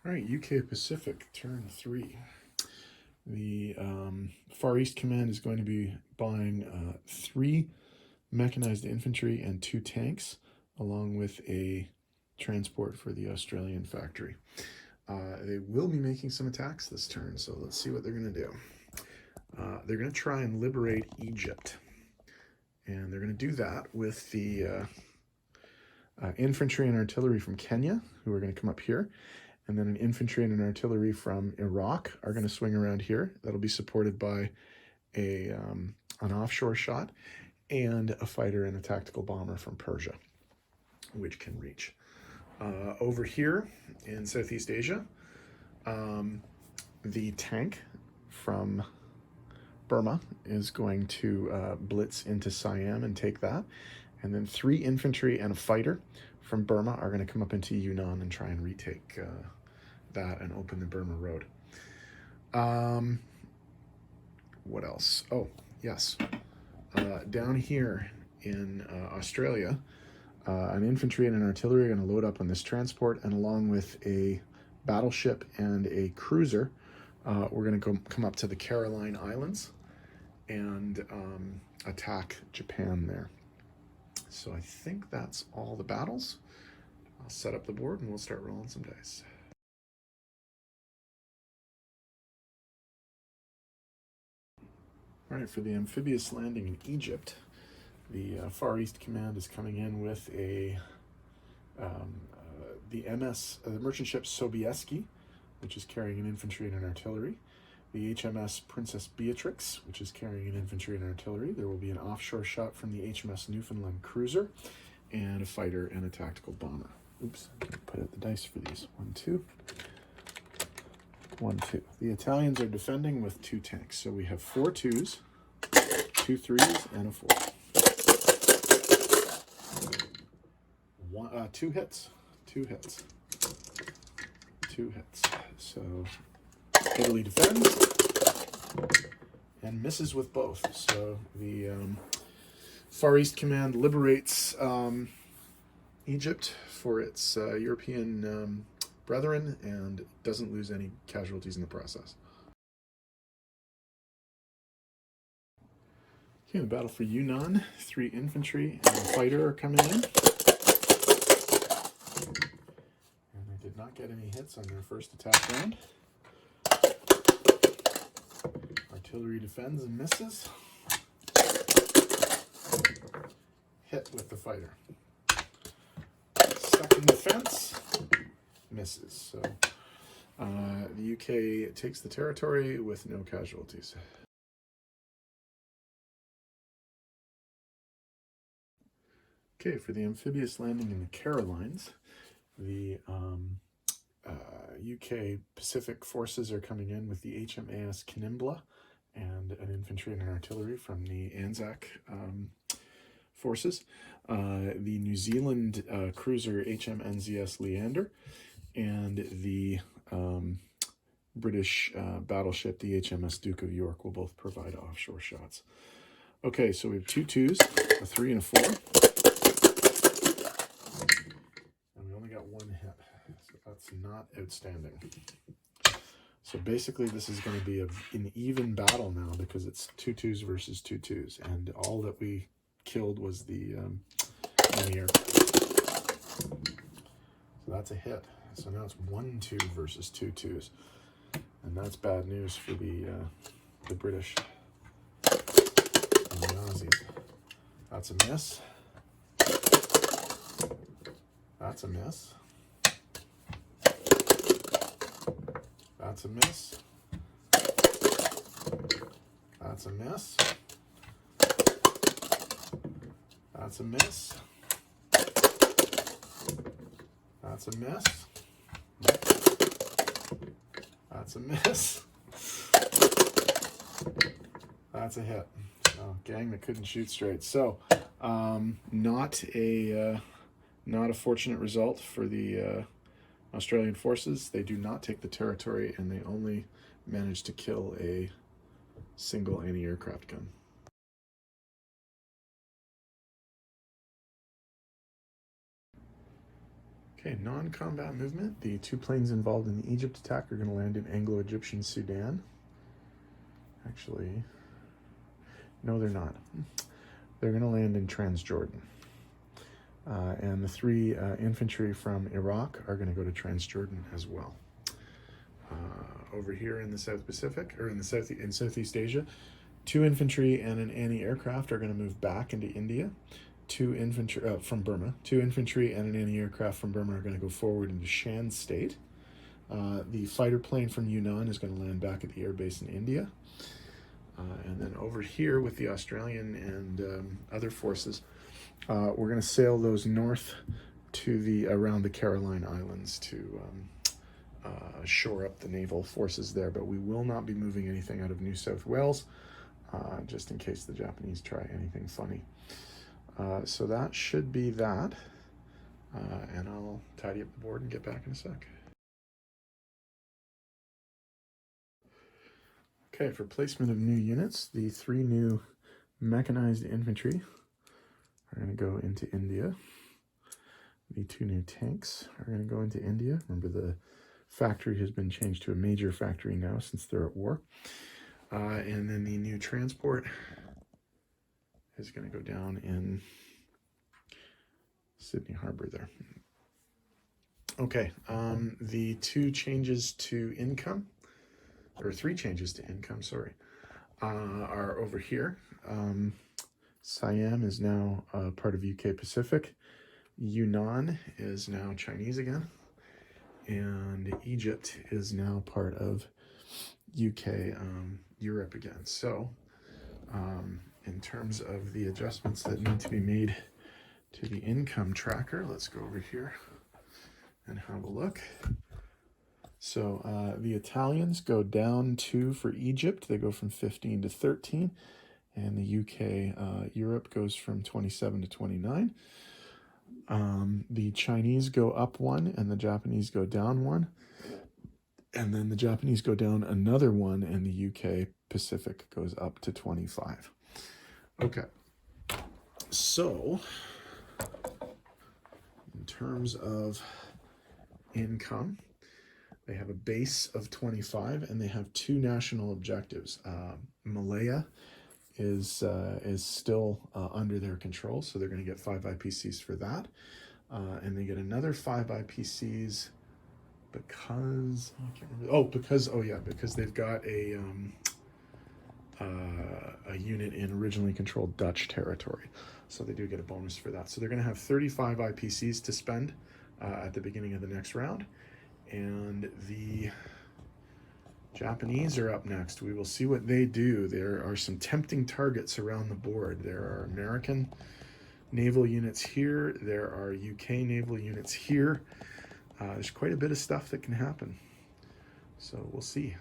All right, UK Pacific, turn 3. The Far East Command is going to be buying 3 mechanized infantry and 2 tanks, along with a transport for the Australian factory. They will be making some attacks this turn, so let's see what they're going to do. They're going to try and liberate Egypt, and they're going to do that with the infantry and artillery from Kenya, who are going to come up here. And then an infantry and an artillery from Iraq are going to swing around here. That'll be supported by an offshore shot and a fighter and a tactical bomber from Persia, which can reach. Over here in Southeast Asia, the tank from Burma is going to blitz into Siam and take that. And then 3 infantry and a fighter from Burma are going to come up into Yunnan and try and retake that and open the Burma Road. What else? Oh, yes. Down here in Australia, an infantry and an artillery are going to load up on this transport, and along with a battleship and a cruiser, we're going to come up to the Caroline Islands and attack Japan there. So I think that's all the battles. I'll set up the board and we'll start rolling some dice. All right, for the amphibious landing in Egypt, the Far East Command is coming in with the merchant ship Sobieski, which is carrying an infantry and an artillery. The HMS Princess Beatrix, which is carrying an infantry and artillery. There will be an offshore shot from the HMS Newfoundland cruiser, and a fighter and a tactical bomber. Oops, put out the dice for these. 1, 2. 1, 2. The Italians are defending with 2 tanks. So we have 4 2s, 2 3s, and a 4. 2 hits. 2 hits. 2 hits. So Italy defends and misses with both. So the Far East Command liberates Egypt for its European brethren and doesn't lose any casualties in the process. Okay, the battle for Yunnan, 3 infantry and a fighter are coming in. And they did not get any hits on their first attack round. Artillery defends and misses. Hit with the fighter. Second defense, misses. So the UK takes the territory with no casualties. Okay, for the amphibious landing in the Carolines, the UK Pacific forces are coming in with the HMAS Kanimbla and an infantry and an artillery from the Anzac forces. The New Zealand cruiser HMNZS Leander and the British battleship, the HMS Duke of York, will both provide offshore shots. Okay, so we have 2 2s, a 3 and a 4. And we only got 1 hit, so that's not outstanding. So basically this is going to be an even battle now because it's 2 2s versus 2 2s, and all that we killed was the enemy. So that's a hit. So now it's 1 2 versus 2 2s, and that's bad news for the British and the Aussies. That's a miss. That's a miss. That's a miss. That's a miss. That's a miss. That's a miss. That's a miss. That's a hit. So, gang that couldn't shoot straight. So, not a fortunate result for the Australian forces. They do not take the territory, and they only managed to kill a single anti-aircraft gun. Okay, non-combat movement. The 2 planes involved in the Egypt attack are going to land in Anglo-Egyptian Sudan. Actually, no, they're not. They're going to land in Transjordan. And the 3 infantry from Iraq are going to go to Transjordan as well. Over here in the South Pacific, or in Southeast Asia, 2 infantry and an anti-aircraft are going to move back into India. 2 infantry from Burma. 2 infantry and an anti-aircraft from Burma are going to go forward into Shan State. The fighter plane from Yunnan is going to land back at the airbase in India. And then over here with the Australian and other forces, we're going to sail those north to around the Caroline Islands to shore up the naval forces there. But we will not be moving anything out of New South Wales, just in case the Japanese try anything funny. So that should be that. And I'll tidy up the board and get back in a sec. Okay, for placement of new units, the 3 new mechanized infantry are going to go into India. The 2 new tanks are going to go into India. Remember, the factory has been changed to a major factory now since they're at war. And then the new transport is going to go down in Sydney Harbor there. Okay, the 2 changes to income, or 3 changes to income, sorry, are over here. Siam is now part of UK Pacific. Yunnan is now Chinese again. And Egypt is now part of UK Europe again. So in terms of the adjustments that need to be made to the income tracker, let's go over here and have a look. So the Italians go down 2 for Egypt. They go from 15 to 13. And the UK Europe goes from 27 to 29. The Chinese go up 1 and the Japanese go down 1. And then the Japanese go down another 1 and the UK Pacific goes up to 25. Okay. So in terms of income, they have a base of 25 and they have 2 national objectives. Malaya is still under their control, so they're going to get 5 IPCs for that. And they get another 5 IPCs because, I can't remember. Because they've got a unit in originally controlled Dutch territory. So they do get a bonus for that. So they're going to have 35 IPCs to spend at the beginning of the next round. And the Japanese are up next. We will see what they do. There are some tempting targets around the board. There are American naval units here. There are UK naval units here. There's quite a bit of stuff that can happen. So we'll see.